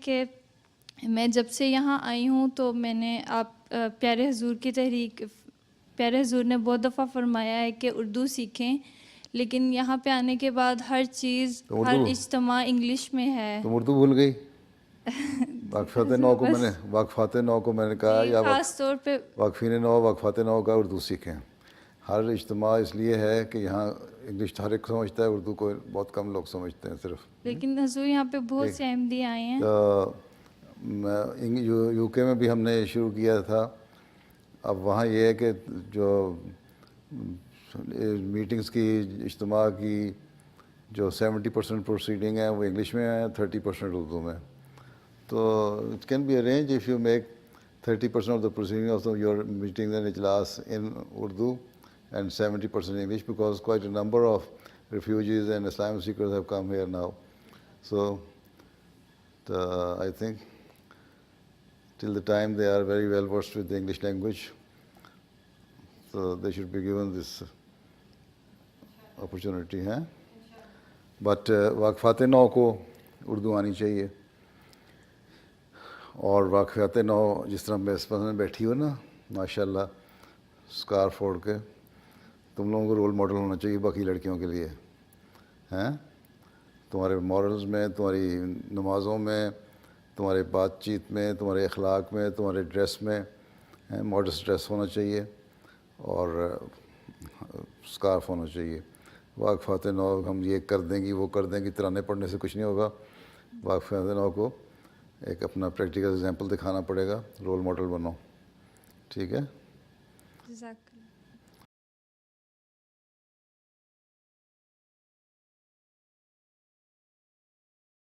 کہ میں جب سے یہاں آئی ہوں تو میں نے آپ پیارے حضور کی تحریک، پیارے حضور نے بہت دفعہ فرمایا ہے کہ اردو سیکھیں، لیکن یہاں پہ آنے کے بعد ہر چیز، ہر اجتماع انگلش میں ہے. تم اردو بھول گئی؟ واقفات نو کو میں نے کہا، یا خاص طور پہ واقفین نو، واقفات نو کا اردو سیکھیں. ہر اجتماع اس لیے ہے کہ یہاں انگلش ہر ایک سمجھتا ہے، اردو کو بہت کم لوگ سمجھتے ہیں صرف. لیکن حضور یہاں پہ بہت سے احمدی آئے ہیں. یو کے میں بھی ہم نے شروع کیا تھا. اب وہاں یہ ہے کہ جو میٹنگز کی، اجتماع کی جو 70% پروسیڈنگ ہیں وہ انگلش میں ہیں، 30% اردو میں. تو it can be arrange if you make 30% of the proceeding of your meeting and اجلاس in Urdu and 70% English, because quite a number of refugees and asylum seekers have come here now. So I think till the time they are very well versed with the English language, so they should be given this opportunity. But واقفات نو کو اردو آنی چاہیے. اور واقفات نو جس طرح میں بیٹھی ہو نا، ماشاء اللہ اسکارف اوڑھ کے، تم لوگوں کو رول ماڈل ہونا چاہیے باقی لڑکیوں کے لیے. تمہارے مورلز میں، تمہاری نمازوں میں، تمہارے بات چیت میں، تمہارے اخلاق میں، تمہارے ڈریس میں ماڈسٹ ڈریس ہونا چاہیے اور اسکارف ہونا چاہیے. واقفات نو ہم یہ کر دیں گی، وہ کر دیں گی، ترانے پڑھنے سے کچھ نہیں ہوگا. واقفات نو کو ایک اپنا پریکٹیکل ایگزامپل دکھانا پڑے گا، رول ماڈل بنو. ٹھیک ہے؟ جزاک